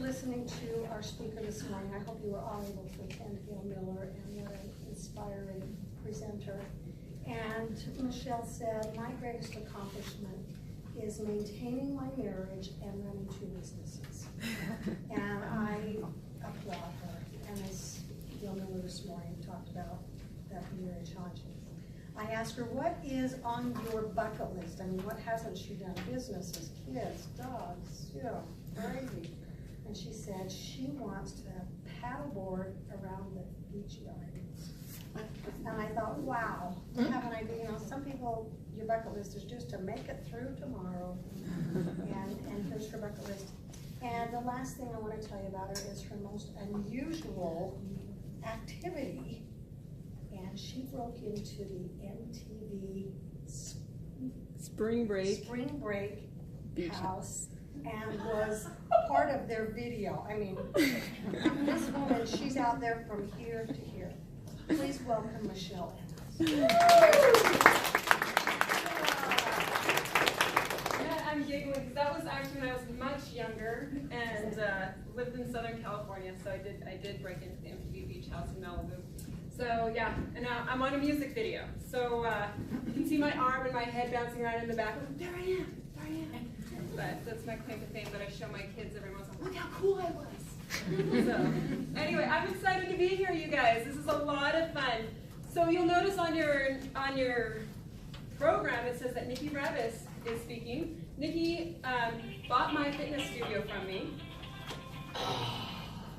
listening to our speaker this morning. I hope you were all able to attend Gail Miller, and what an inspiring presenter. And Michelle said, my greatest accomplishment is maintaining my marriage and running 2 businesses. And I applaud her. And as Gail Miller this morning talked about, that being very challenging. I asked her, what is on your bucket list? I mean, what hasn't she done? Businesses, kids, dogs, crazy. And she said she wants to paddleboard around the beach yard. And I thought, wow, have an idea. Some people, your bucket list is just to make it through tomorrow. And here's her bucket list. And the last thing I want to tell you about her is her most unusual activity. And she broke into the MTV Spring Break Beach house and was part of their video. I mean, this woman, she's out there from here to here. Please welcome Michelle Ennis. I'm giggling because that was actually when I was much younger and lived in Southern California. So I did break into the MTV Beach house in Malibu. So yeah, and now I'm on a music video. So you can see my arm and my head bouncing around in the back. There I am. But that's my claim to fame that I show my kids every once in a while. Look how cool I was. So anyway, I'm excited to be here, you guys. This is a lot of fun. So you'll notice on your program it says that Nikki Revvis is speaking. Nikki bought my fitness studio from me.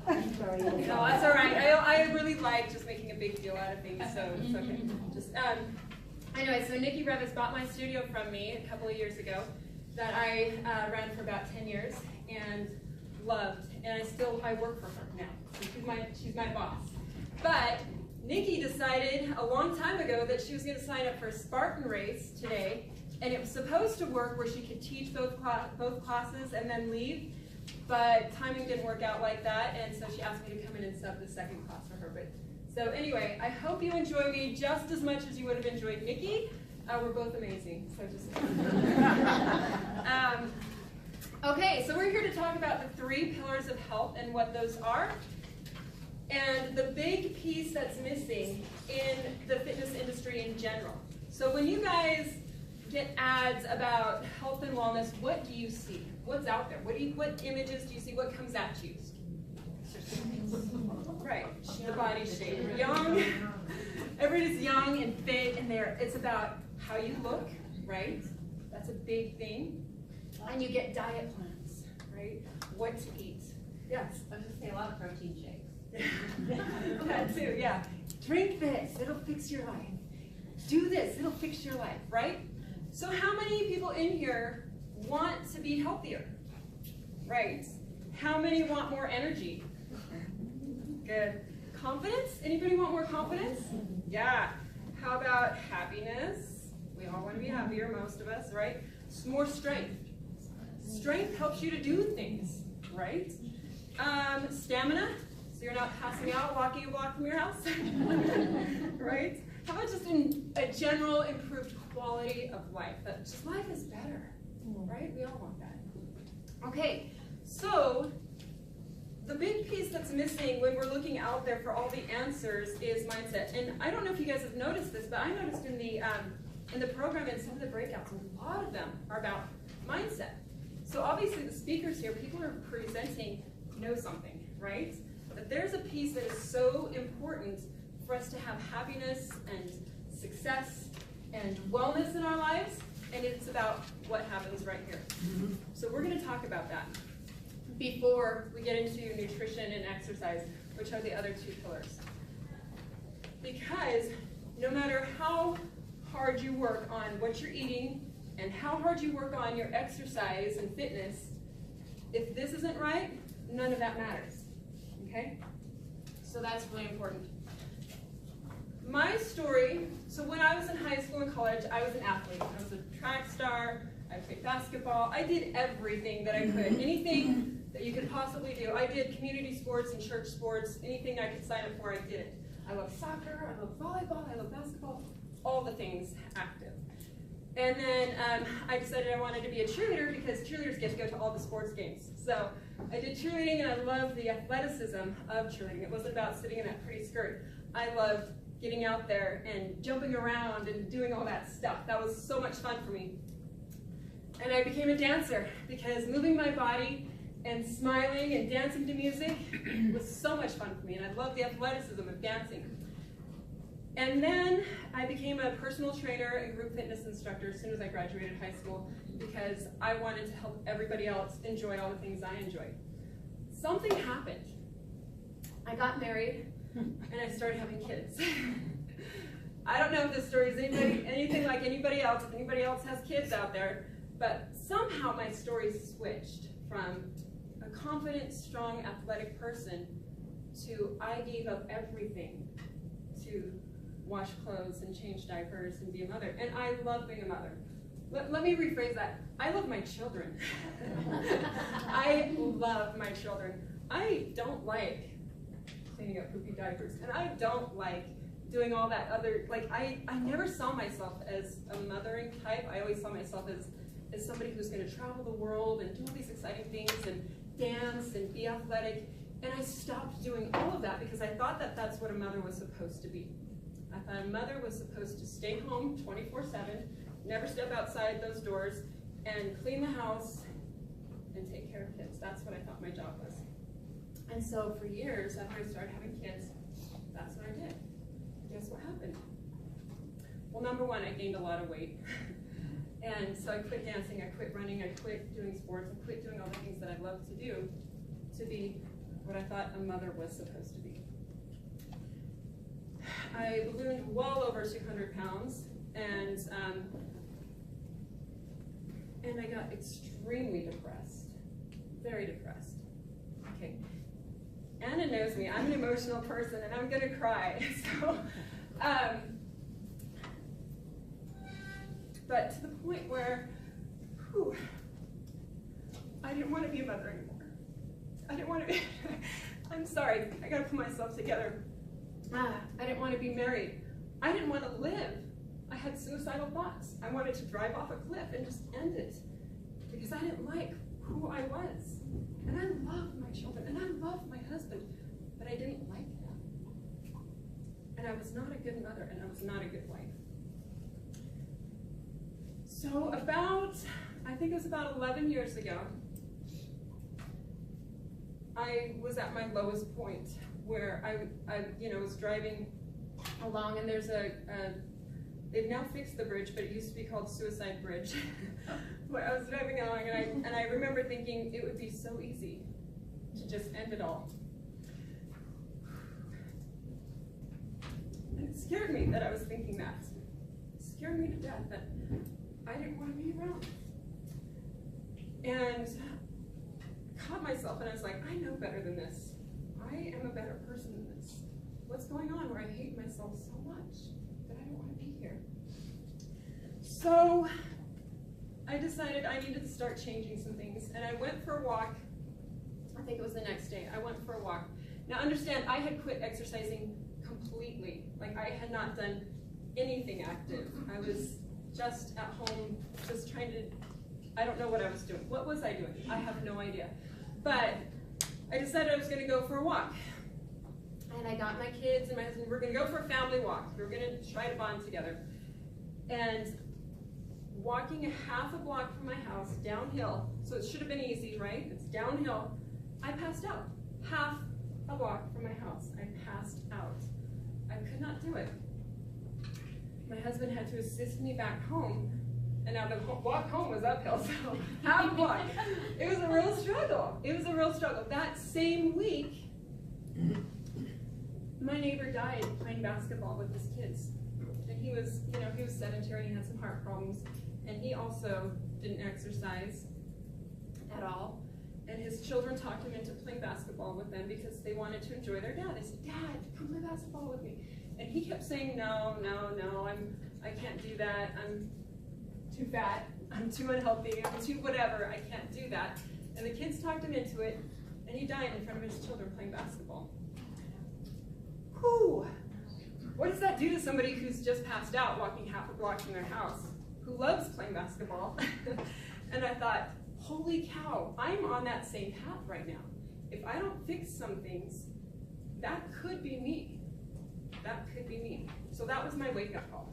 No, that's all right. I really like just making a big deal out of things, so it's okay. Just anyway, so Nikki Revvis bought my studio from me a couple of years ago that I ran for about 10 years and loved, and I work for her now. So she's my boss. But Nikki decided a long time ago that she was going to sign up for Spartan Race today, and it was supposed to work where she could teach both classes and then leave. But timing didn't work out like that, and so she asked me to come in and sub the second class for her. So anyway, I hope you enjoy me just as much as you would have enjoyed Nikki. We're both amazing, so just okay, so we're here to talk about the 3 pillars of health and what those are. And the big piece that's missing in the fitness industry in general. So when you guys get ads about health and wellness, what do you see? What's out there? What images do you see? What comes at you? Right, the body shape. Young, everybody's young and fit, and it's about how you look, right? That's a big thing. And you get diet plans, right? What to eat. Yes? I was going to say a lot of protein shakes. That too, yeah. Drink this, it'll fix your life. Do this, it'll fix your life, right? So how many people in here want to be healthier? Right. How many want more energy? Good. Confidence? Anybody want more confidence? Yeah. How about happiness? We all want to be happier, most of us, right? More strength. Strength helps you to do things, right? Stamina, so you're not passing out walking a block from your house, right? How about just a general improved quality of life? That just life is better, right? We all want that. Okay, so the big piece that's missing when we're looking out there for all the answers is mindset. And I don't know if you guys have noticed this, but I noticed in the program and some of the breakouts, a lot of them are about mindset. So obviously the speakers here, people are presenting know something, right? But there's a piece that is so important for us to have happiness and success and wellness in our lives, and it's about what happens right here. So we're going to talk about that before we get into nutrition and exercise, which are the other 2 pillars. Because no matter how hard you work on what you're eating and how hard you work on your exercise and fitness, if this isn't right, none of that matters, okay? So that's really important. My story, so when I was in high school and college, I was an athlete. I was a track star, I played basketball, I did everything that I could, anything that you could possibly do. I did community sports and church sports, anything I could sign up for, I did it. I love soccer, I love volleyball, I love basketball, all the things active. And then I decided I wanted to be a cheerleader because cheerleaders get to go to all the sports games. So I did cheerleading, and I loved the athleticism of cheerleading. It wasn't about sitting in that pretty skirt. I loved getting out there and jumping around and doing all that stuff. That was so much fun for me. And I became a dancer because moving my body and smiling and dancing to music was so much fun for me, and I loved the athleticism of dancing. And then I became a personal trainer and group fitness instructor as soon as I graduated high school because I wanted to help everybody else enjoy all the things I enjoyed. Something happened. I got married and I started having kids. I don't know if this story is anything like anybody else, if anybody else has kids out there, but somehow my story switched from a confident, strong, athletic person to I gave up everything to wash clothes and change diapers and be a mother. And I love being a mother. Let me rephrase that. I love my children. I love my children. I don't like cleaning up poopy diapers, and I don't like doing all that other, like I never saw myself as a mothering type. I always saw myself as somebody who's going to travel the world and do all these exciting things and dance and be athletic. And I stopped doing all of that because I thought that that's what a mother was supposed to be. I thought a mother was supposed to stay home 24/7, never step outside those doors, and clean the house and take care of kids. That's what I thought my job was. And so for years, after I started having kids, that's what I did. Guess what happened? Well, number one, I gained a lot of weight. And so I quit dancing, I quit running, I quit doing sports, I quit doing all the things that I loved to do to be what I thought a mother was supposed to be. I ballooned well over 200 pounds, and I got extremely depressed, very depressed. Okay, Anna knows me, I'm an emotional person, and I'm gonna cry, so, but to the point where, I didn't want to be a mother anymore. I didn't want to be, I'm sorry, I gotta put myself together. I didn't want to be married. I didn't want to live. I had suicidal thoughts. I wanted to drive off a cliff and just end it because I didn't like who I was. And I loved my children and I loved my husband, but I didn't like him. And I was not a good mother and I was not a good wife. So I think it was about 11 years ago, I was at my lowest point where I was driving along, and there's they've now fixed the bridge, but it used to be called Suicide Bridge. Where I was driving along, and I remember thinking it would be so easy to just end it all. And it scared me that I was thinking that. It scared me to death that I didn't want to be around. And caught myself, and I was like, I know better than this. I am a better person than this. What's going on where I hate myself so much that I don't want to be here? So I decided I needed to start changing some things, and I went for a walk. I think it was the next day. I went for a walk. Now understand, I had quit exercising completely. Like I had not done anything active. I was just at home, just trying to, I don't know what I was doing. What was I doing? I have no idea. But I decided I was going to go for a walk. And I got my kids and my husband, we're going to go for a family walk. We're going to try to bond together. And walking a half a block from my house, downhill, so it should have been easy, right? It's downhill. I passed out. Half a block from my house, I passed out. I could not do it. My husband had to assist me back home, and now the walk home was uphill, so half a block. It was a real struggle. It was a real struggle. That same week, my neighbor died playing basketball with his kids. And he was sedentary, he had some heart problems, and he also didn't exercise at all. And his children talked him into playing basketball with them because they wanted to enjoy their dad. They said, Dad, come play basketball with me. And he kept saying, no, I can't do that. I'm too fat, I'm too unhealthy, I'm too whatever, I can't do that. And the kids talked him into it, and he died in front of his children playing basketball. Whew. What does that do to somebody who's just passed out walking half a block from their house? who loves playing basketball. And I thought, holy cow, I'm on that same path right now. If I don't fix some things, that could be me. That could be me. So that was my wake-up call.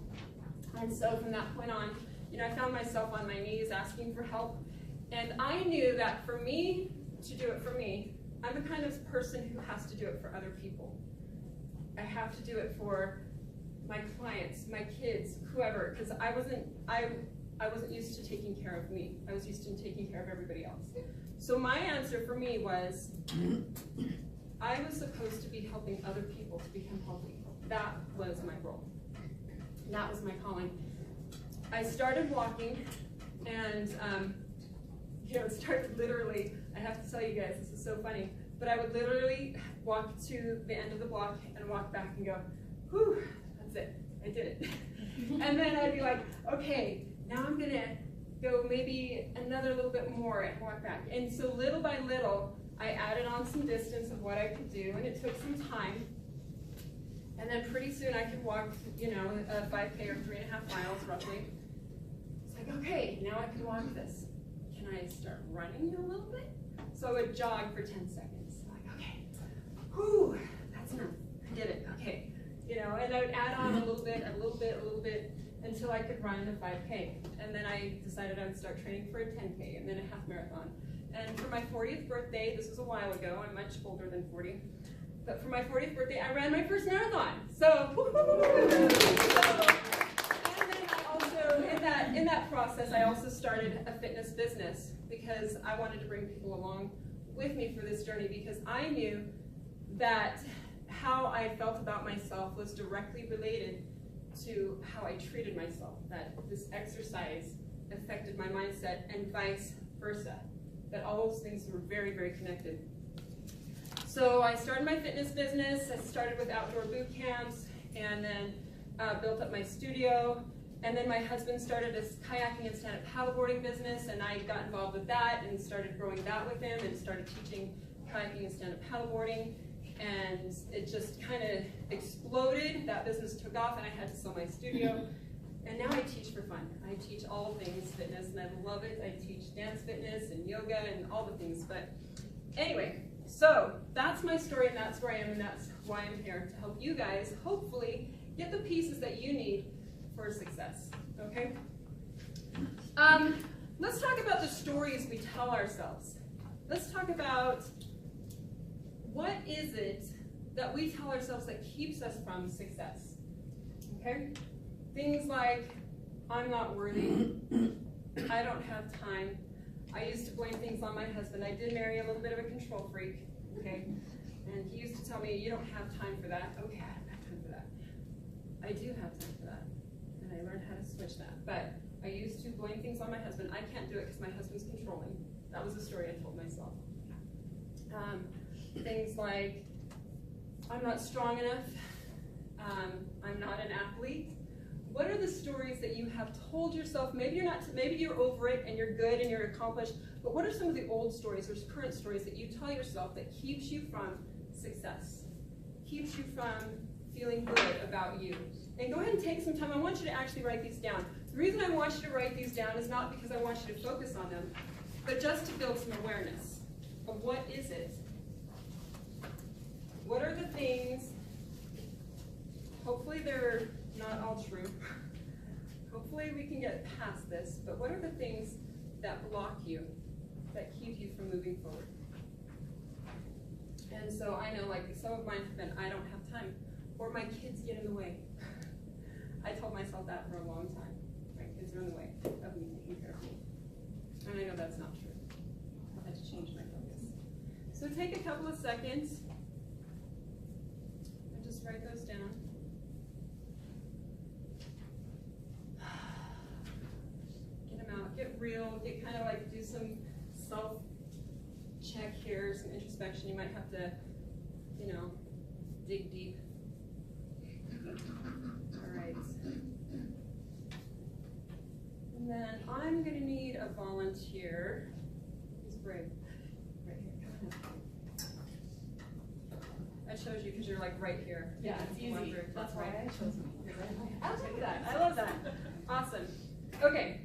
And so from that point on, I found myself on my knees asking for help. And I knew that for me to do it for me, I'm the kind of person who has to do it for other people. I have to do it for my clients, my kids, whoever, because I wasn't used to taking care of me. I was used to taking care of everybody else. So my answer for me was, I was supposed to be helping other people to become healthy. That was my role. That was my calling. I started walking, and it started literally, I have to tell you guys, this is so funny, but I would literally walk to the end of the block and walk back and go, whew, that's it, I did it. And then I'd be like, okay, now I'm gonna go maybe another little bit more and walk back. And so little by little, I added on some distance of what I could do, and it took some time. And then pretty soon I could walk, a 5K or 3.5 miles roughly. It's like, okay, now I can walk this. Can I start running a little bit? So I would jog for 10 seconds. Like, okay, whew, that's enough. I did it, okay. And I would add on a little bit, until I could run a 5K. And then I decided I would start training for a 10K and then a half marathon. And for my 40th birthday, this was a while ago, I'm much older than 40, but for my 40th birthday, I ran my first marathon. So, and then I also, in that process, I also started a fitness business because I wanted to bring people along with me for this journey, because I knew that how I felt about myself was directly related to how I treated myself, that this exercise affected my mindset and vice versa, that all those things were very, very connected. So I started my fitness business. I started with outdoor boot camps, and then built up my studio. And then my husband started a kayaking and stand-up paddleboarding business, and I got involved with that and started growing that with him and started teaching kayaking and stand-up paddleboarding. And it just kind of exploded. That business took off, and I had to sell my studio. And now I teach for fun. I teach all things fitness, and I love it. I teach dance fitness and yoga and all the things. But anyway, so that's my story, and that's where I am, and that's why I'm here, to help you guys hopefully get the pieces that you need for success, okay? Let's talk about the stories we tell ourselves. Let's talk about what is it that we tell ourselves that keeps us from success, okay? Things like, I'm not worthy, I don't have time. I used to blame things on my husband. I did marry a little bit of a control freak, okay? And he used to tell me, you don't have time for that. Okay, I don't have time for that. I do have time for that. And I learned how to switch that. But I used to blame things on my husband. I can't do it because my husband's controlling. That was the story I told myself. Things like, I'm not strong enough. I'm not an athlete. What are the stories that you have told yourself? Maybe you're not. Maybe you're over it and you're good and you're accomplished. But what are some of the old stories or current stories that you tell yourself that keeps you from success? Keeps you from feeling good about you? And go ahead and take some time. I want you to actually write these down. The reason I want you to write these down is not because I want you to focus on them, but just to build some awareness of what is it. What are the things? Hopefully they're not all true. Hopefully we can get past this, but what are the things that block you, that keep you from moving forward? And so I know, like, some of mine have been, I don't have time, or my kids get in the way. I told myself that for a long time. My kids are in the way of me taking care of me. And I know that's not true. I had to change my focus. So take a couple of seconds and just write those down. Get real, get kind of like do some self-check here, some introspection. You might have to, dig deep. All right. And then I'm going to need a volunteer. Who's brave? Right here. I chose you because you're like right here. Yeah, it's easy. That's why I chose you. I'll take that. I love that. Awesome. Okay,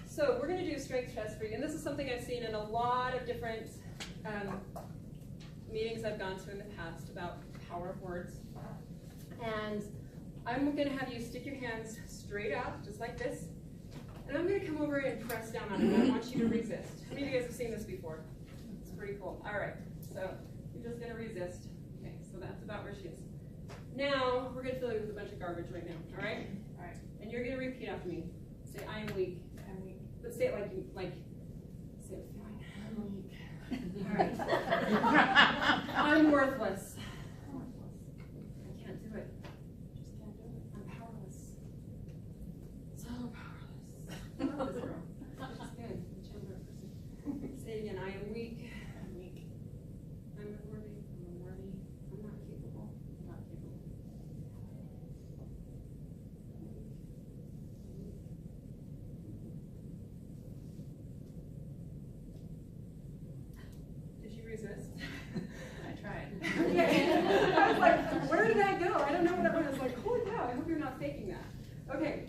so we're going to do a strength test for you, and this is something I've seen in a lot of different meetings I've gone to in the past about power of words. And I'm going to have you stick your hands straight out, just like this, and I'm going to come over and press down on it. I want you to resist. How many of you guys have seen this before? It's pretty cool. All right, so you're just going to resist. Okay, so that's about where she is. Now, we're going to fill you with a bunch of garbage right now, all right? All right, and you're going to repeat after me. Say, I am weak. I'm weak. But say it like, say it with feeling. I'm weak. All right. I'm worthless. I can't do it. Just can't do it. I'm powerless. So powerless. This girl. She's good. Chandler person. Say it again. I am weak. I'm weak. I'm unworthy. I'm unworthy. I'm not capable. I'm not capable. Did you resist? I tried. Okay. I was like, where did that go? I don't know what that was. I was like, holy cow, I hope you're not faking that. Okay.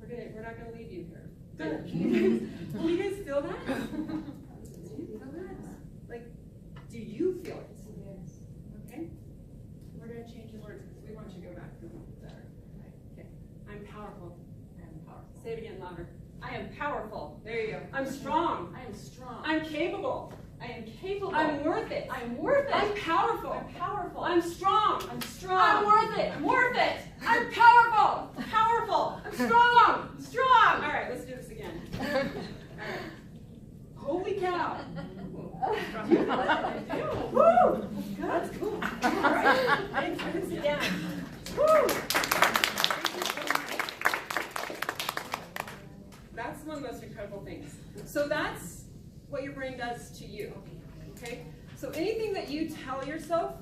We're not gonna leave you here. Good. Can you guys feel that? Do you feel that? Like, do you feel it? Yes. Okay. We're gonna change your words because we want you to go back to better. Okay. I'm powerful. I am powerful. Say it again louder. I am powerful. There you go. I'm strong. I am strong. I'm capable. I am capable. I'm worth it. I'm worth it. I'm powerful. I'm powerful. I'm strong. I'm strong. I'm worth it. I'm worth it. I'm powerful. Powerful. I'm strong. I'm strong. All right, let's do this again. All right. Holy cow. Woo! That's cool. All right. I didn't sit down. Woo! That's one of the most incredible things. So that's what your brain does to you. Okay? So anything that you tell yourself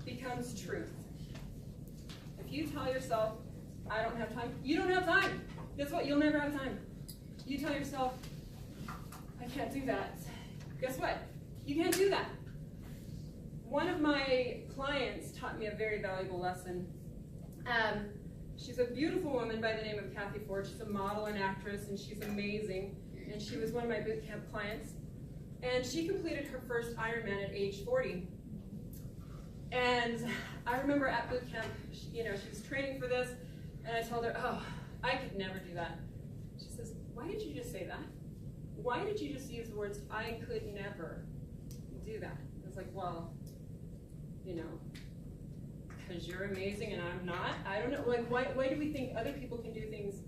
becomes truth. If you tell yourself, I don't have time, you don't have time. Guess what? You'll never have time. You tell yourself, I can't do that. Guess what? You can't do that. One of my clients taught me a very valuable lesson. She's a beautiful woman by the name of Kathy Ford. She's a model and actress, and she's amazing. And she was one of my boot camp clients. And she completed her first Ironman at age 40. And I remember at boot camp, she was training for this, and I told her, oh, I could never do that. She says, why did you just say that? Why did you just use the words, I could never do that? I was like, well, because you're amazing and I'm not. I don't know, like, why do we think other people can do things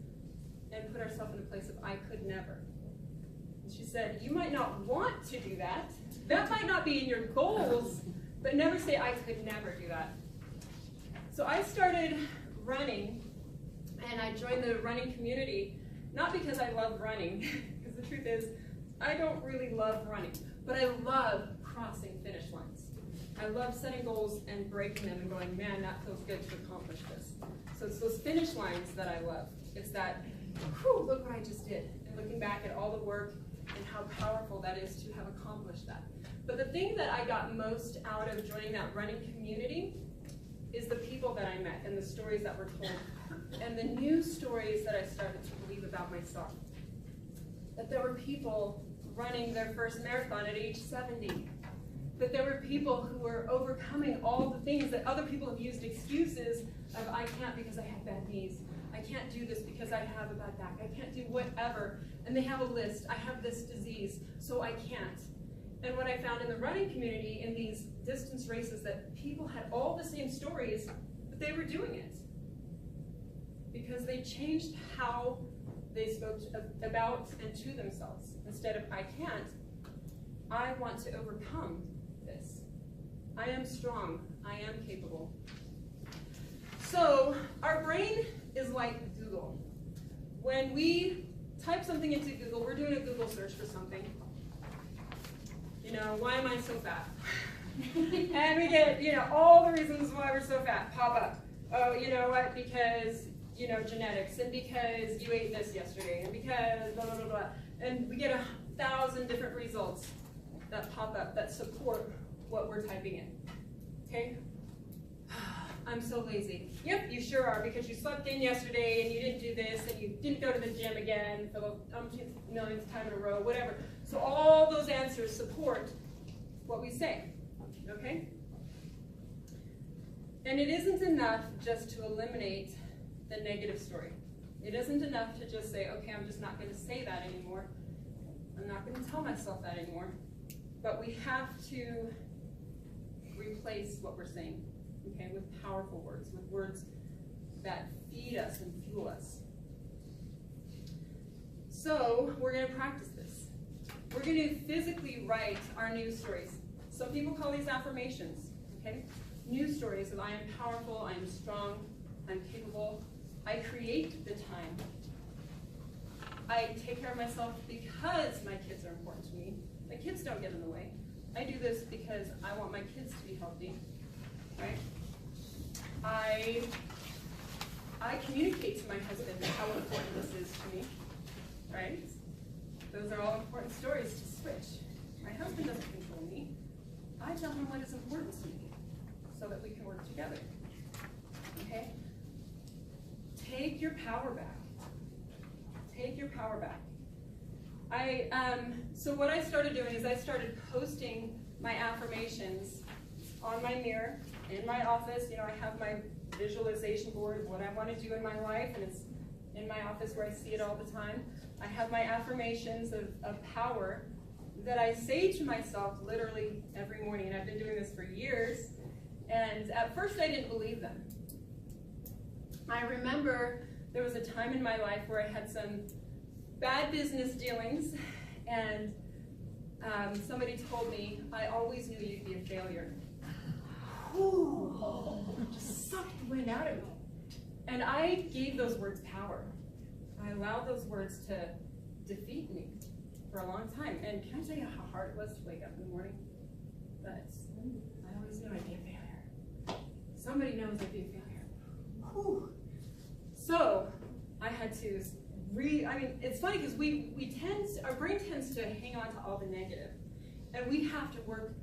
and put ourselves in a place of I could never? And she said, you might not want to do that. That might not be in your goals, but never say I could never do that. So I started running, and I joined the running community, not because I love running, because the truth is, I don't really love running, but I love crossing finish lines. I love setting goals and breaking them and going, man, that feels good to accomplish this. So it's those finish lines that I love. It's that, whew, look what I just did. And looking back at all the work and how powerful that is to have accomplished that. But the thing that I got most out of joining that running community is the people that I met and the stories that were told and the new stories that I started to believe about myself. That there were people running their first marathon at age 70. That there were people who were overcoming all the things that other people have used excuses of, I can't because I have bad knees. I can't do this because I have a bad back. I can't do whatever. And they have a list. I have this disease, so I can't. And what I found in the running community, in these distance races, that people had all the same stories, but they were doing it. Because they changed how they spoke about and to themselves. Instead of, I can't, I want to overcome this. I am strong. I am capable. So our brain is like Google. When we type something into Google, we're doing a Google search for something. Why am I so fat? And we get, all the reasons why we're so fat pop up. Oh, you know what? Because, genetics, and because you ate this yesterday, and because blah, blah, blah, blah. And we get 1,000 different results that pop up that support what we're typing in. Okay? I'm so lazy. Yep, you sure are, because you slept in yesterday and you didn't do this and you didn't go to the gym again for the umpteenth millionth time in a row, whatever. So all those answers support what we say, okay? And it isn't enough just to eliminate the negative story. It isn't enough to just say, okay, I'm just not going to say that anymore. I'm not going to tell myself that anymore. But we have to replace what we're saying, okay, with powerful words, with words that feed us and fuel us. So we're going to practice this. We're going to physically write our news stories. Some people call these affirmations, okay? News stories of I am powerful, I am strong, I'm capable, I create the time. I take care of myself because my kids are important to me. My kids don't get in the way. I do this because I want my kids to be healthy, right? I communicate to my husband how important this is to me, right? Those are all important stories to switch. My husband doesn't control me. I tell him what is important to me so that we can work together, okay? Take your power back. Take your power back. So what I started doing is I started posting my affirmations on my mirror in my office. You know, I have my visualization board of what I want to do in my life, and it's in my office where I see it all the time. I have my affirmations of power that I say to myself literally every morning, and I've been doing this for years. And at first I didn't believe them. I remember there was a time in my life where I had some bad business dealings, and somebody told me, I always knew you'd be a failure. Ooh, just sucked the wind out of me. And I gave those words power. I allowed those words to defeat me for a long time. And can I tell you how hard it was to wake up in the morning? But I always knew I'd be a failure. Somebody knows I'd be a failure. Whew. So I had to it's funny because our brain tends to hang on to all the negative. And we have to work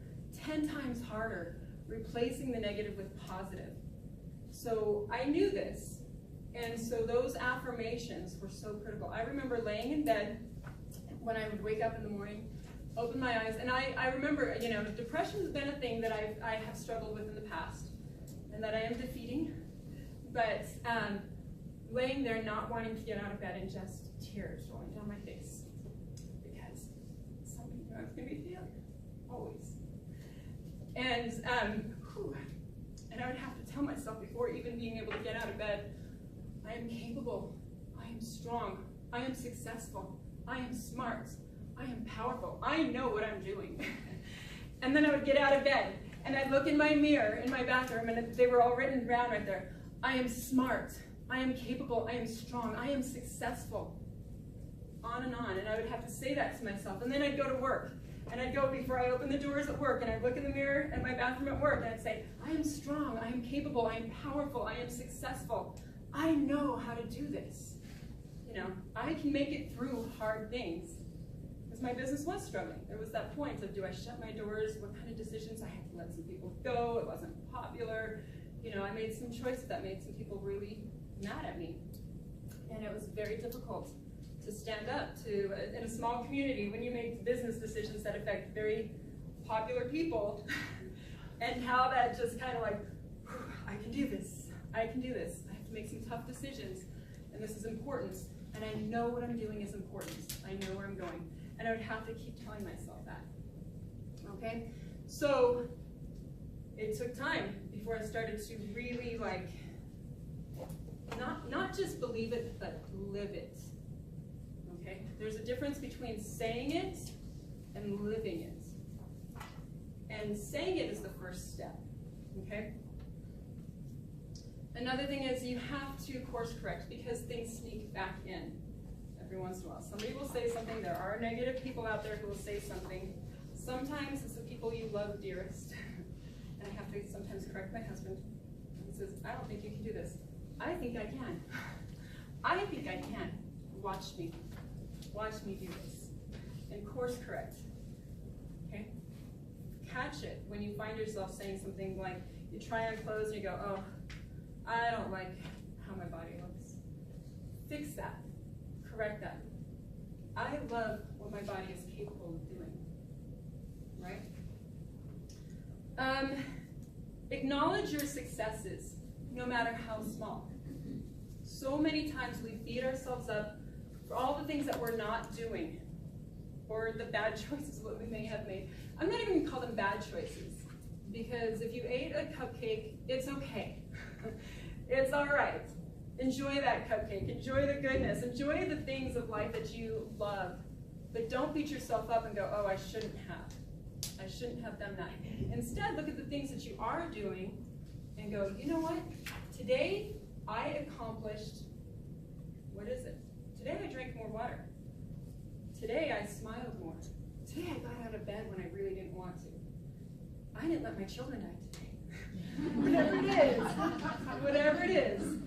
10 times harder replacing the negative with positive. So I knew this. And so those affirmations were so critical. I remember laying in bed when I would wake up in the morning, open my eyes, and I remember, you know, depression has been a thing that I have struggled with in the past and that I am defeating. But laying there not wanting to get out of bed and just tears rolling down my face because somebody knew I was going to be a failure, always. And I would have to tell myself before even being able to get out of bed, I am capable, I am strong, I am successful, I am smart, I am powerful, I know what I'm doing. And then I would get out of bed and I'd look in my mirror in my bathroom and they were all written down right there. I am smart, I am capable, I am strong, I am successful. On, and I would have to say that to myself. And then I'd go to work. And I'd go before I opened the doors at work, and I'd look in the mirror at my bathroom at work, and I'd say, I am strong, I am capable, I am powerful, I am successful. I know how to do this. You know, I can make it through hard things. Because my business was struggling. There was that point of, do I shut my doors? What kind of decisions? I had to let some people go. It wasn't popular. You know, I made some choices that made some people really mad at me. And it was very difficult to stand up to, in a small community, when you make business decisions that affect very popular people, and how that just kind of like, I can do this, I can do this. I have to make some tough decisions, and this is important, and I know what I'm doing is important. I know where I'm going. And I would have to keep telling myself that, okay? So it took time before I started to really like, not just believe it, but live it. Okay? There's a difference between saying it and living it. And saying it is the first step. Okay? Another thing is you have to course correct because things sneak back in every once in a while. Somebody will say something. There are negative people out there who will say something. Sometimes it's the people you love dearest. And I have to sometimes correct my husband. He says, I don't think you can do this. I think I can. I think I can. Watch me. Watch me do this. And course correct. Okay? Catch it when you find yourself saying something like, you try on clothes and you go, oh, I don't like how my body looks. Fix that. Correct that. I love what my body is capable of doing. Right? Acknowledge your successes, no matter how small. So many times we beat ourselves up for all the things that we're not doing, or the bad choices what we may have made. I'm not even gonna call them bad choices, because if you ate a cupcake, it's okay. It's all right. Enjoy that cupcake, enjoy the goodness, enjoy the things of life that you love, but don't beat yourself up and go, oh, I shouldn't have done that. Instead, look at the things that you are doing and go, you know what? Today, I accomplished, what is it? Today I drank more water. Today I smiled more. Today I got out of bed when I really didn't want to. I didn't let my children die today. Whatever it is, whatever it is,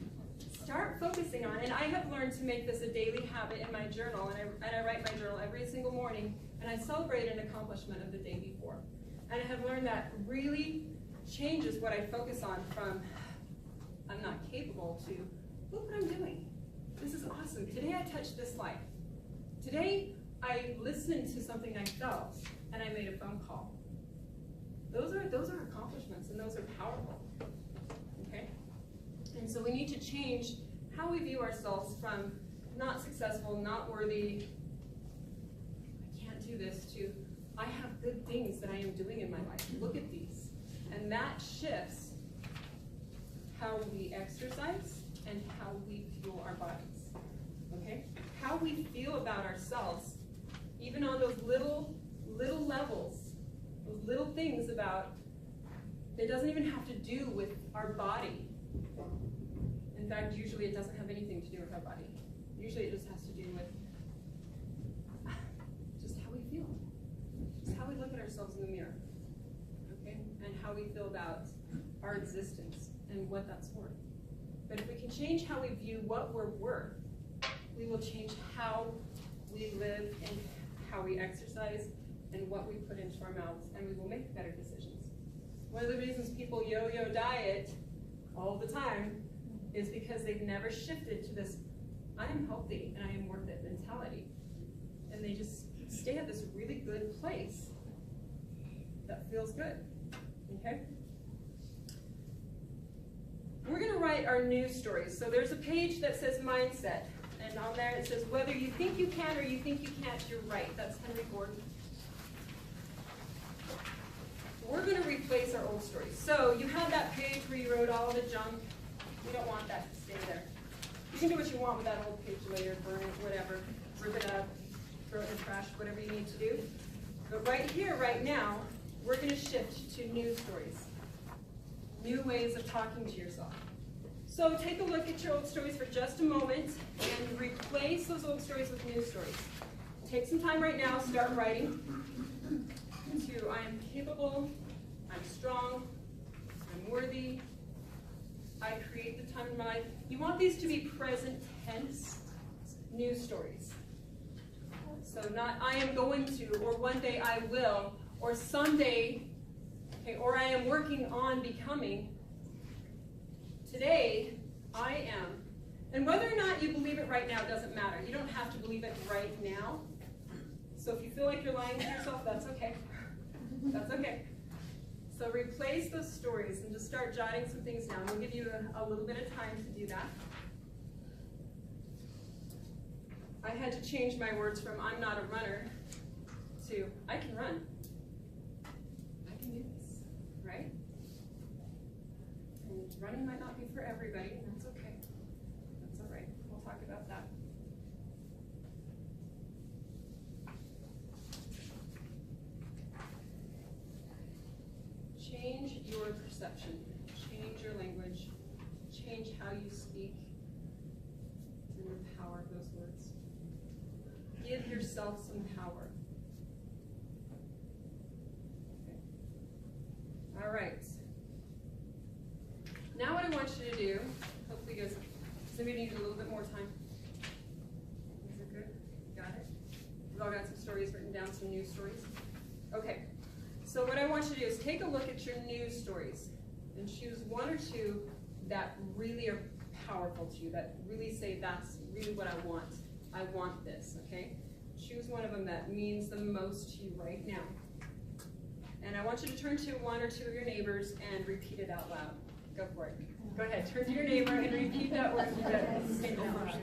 start focusing on it. And I have learned to make this a daily habit in my journal, and I write my journal every single morning, and I celebrate an accomplishment of the day before. And I have learned that really changes what I focus on from I'm not capable to look what I'm doing. This is awesome. Today I touched this life. Today I listened to something I felt and I made a phone call. Those are accomplishments, and those are powerful. Okay? And so we need to change how we view ourselves from not successful, not worthy, I can't do this, to I have good things that I am doing in my life. Look at these. And that shifts how we exercise and how we fuel our bodies. Okay? How we feel about ourselves, even on those little levels, those little things about, it doesn't even have to do with our body. In fact, usually it doesn't have anything to do with our body. Usually it just has to do with just how we feel. Just how we look at ourselves in the mirror. Okay? And how we feel about our existence and what that's worth. But if we can change how we view what we're worth, we will change how we live and how we exercise and what we put into our mouths, and we will make better decisions. One of the reasons people yo-yo diet all the time is because they've never shifted to this I am healthy and I am worth it mentality. And they just stay at this really good place that feels good. Okay? We're going to write our news stories. So there's a page that says mindset, and on there it says whether you think you can or you think you can't, you're right. That's Henry Gordon. We're going to replace our old stories. So you have that page where you wrote all the junk. We don't want that to stay there. You can do what you want with that old page later, burn it, whatever, rip it up, throw it in the trash, whatever you need to do. But right here, right now, we're going to shift to news stories. New ways of talking to yourself. So take a look at your old stories for just a moment and replace those old stories with new stories. Take some time right now, start writing to I am capable, I'm strong, I'm worthy, I create the time in my life. You want these to be present tense news stories. So not I am going to, or one day I will, or someday, okay, or I am working on becoming. Today, I am. And whether or not you believe it right now doesn't matter. You don't have to believe it right now. So if you feel like you're lying to yourself, that's okay. That's okay. So replace those stories and just start jotting some things down. We'll give you a little bit of time to do that. I had to change my words from I'm not a runner to I can run. I can do this, right? And running might not be for everybody, and that's okay. That's all right. We'll talk about that. Change your perception. Change your language. Change how you speak. And the power of those words. Give yourself some power. Okay. All right. Now what I want you to do, hopefully you guys, somebody need a little bit more time. Is it good? Got it? We've all got some stories written down, some news stories. Okay. So what I want you to do is take a look at your news stories and choose one or two that really are powerful to you, that really say, that's really what I want. I want this, okay? Choose one of them that means the most to you right now. And I want you to turn to one or two of your neighbors and repeat it out loud. Go for it. Go ahead, turn to your neighbor and repeat that word. Say it out loud.